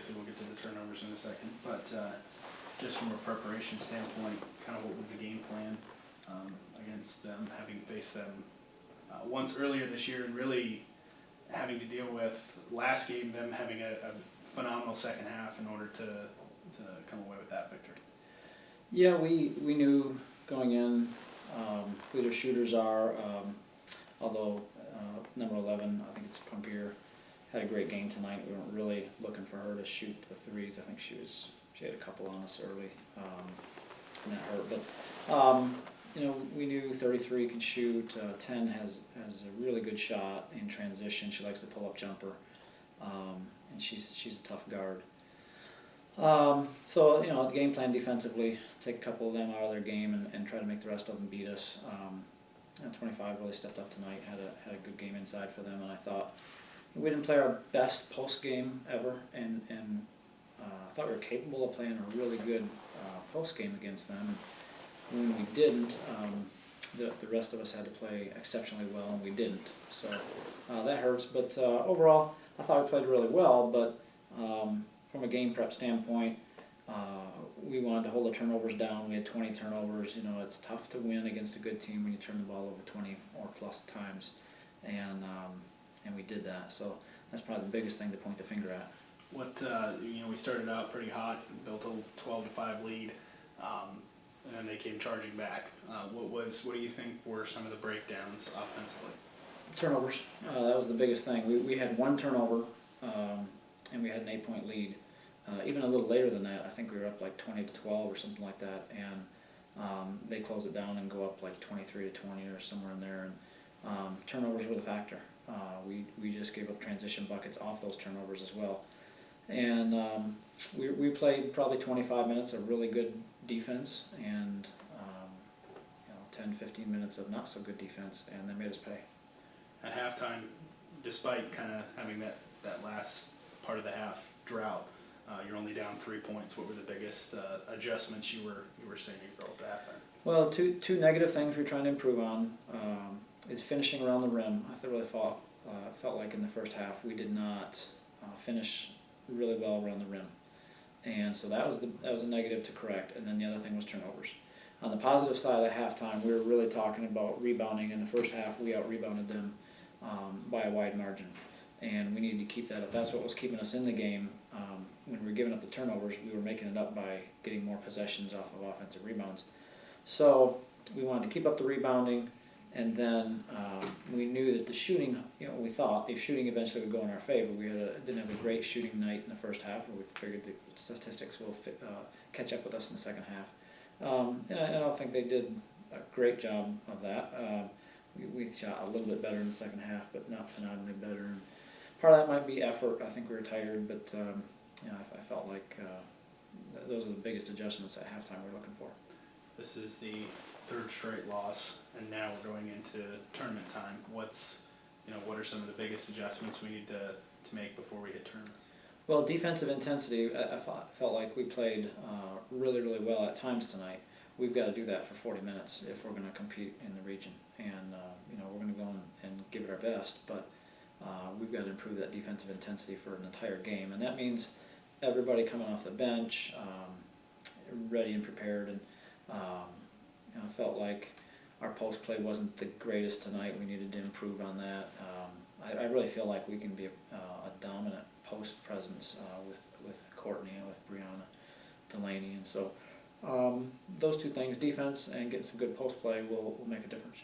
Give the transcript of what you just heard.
obviously we'll get to the turnovers in a second, but just from a preparation standpoint, kind of what was the game plan against them, having faced them once earlier this year, and really having to deal with last game, them having a phenomenal second half in order to come away with that victory? Yeah, we knew going in who their shooters are, although number 11, I think it's Pumpier, had a great game tonight. We weren't really looking for her to shoot the threes. I think she had a couple on us early, and that hurt. But you know, we knew 33 could shoot. 10 has a really good shot in transition. She likes to pull up jumper, and she's a tough guard. So, you know, the game plan defensively, take a couple of them out of their game and try to make the rest of them beat us. 25 really stepped up tonight, had a good game inside for them, and I thought we didn't play our best post game ever, and I thought we were capable of playing a really good post game against them. And when we didn't, the rest of us had to play exceptionally well, and we didn't. So that hurts. But overall, I thought we played really well. But from a game prep standpoint, we wanted to hold the turnovers down. We had 20 turnovers. You know, it's tough to win against a good team when you turn the ball over 20 or plus times, and we did that. So that's probably the biggest thing to point the finger at. What you know, we started out pretty hot, built a 12-5 lead, and then they came charging back. What do you think were some of the breakdowns offensively? Turnovers. That was the biggest thing. We had one turnover, and we had an 8-point lead. Even a little later than that, I think we were up like 20-12 or something like that, and they closed it down and go up like 23-20 or somewhere in there. And turnovers were the factor. We just gave up transition buckets off those turnovers as well. And we played probably 25 minutes of really good defense and 10-15 minutes of not so good defense, and they made us pay. At halftime, despite kind of having that last part of the half drought, you're only down 3 points. What were the biggest adjustments you were seeing at girls at halftime? Well, two negative things we're trying to improve on is finishing around the rim. I really felt like in the first half we did not finish really well around the rim, and so that was a negative to correct. And then the other thing was turnovers. On the positive side, at halftime, we were really talking about rebounding. In the first half, we out-rebounded them by a wide margin, and we needed to keep that up. That's what was keeping us in the game. When we were giving up the turnovers, we were making it up by getting more possessions off of offensive rebounds. So we wanted to keep up the rebounding, and then we knew that the shooting, you know, we thought the shooting eventually would go in our favor. We didn't have a great shooting night in the first half, but we figured the statistics will catch up with us in the second half. And I don't think they did a great job of that. We shot a little bit better in the second half, but not phenomenally better. And part of that might be effort. I think we were tired, but you know, I felt like those are the biggest adjustments at halftime we're looking for. This is the third straight loss, and now we're going into tournament time. What are some of the biggest adjustments we need to make before we hit tournament? Well, defensive intensity, I felt like we played really, really well at times tonight. We've got to do that for 40 minutes if we're going to compete in the region. And, you know, we're going to go and give it our best, but we've got to improve that defensive intensity for an entire game. And that means everybody coming off the bench, ready and prepared. And you know, I felt like our post play wasn't the greatest tonight. We needed to improve on that. I really feel like we can be a dominant post presence with Courtney and with Brianna Delaney, and so those two things, defense and getting some good post play, will make a difference.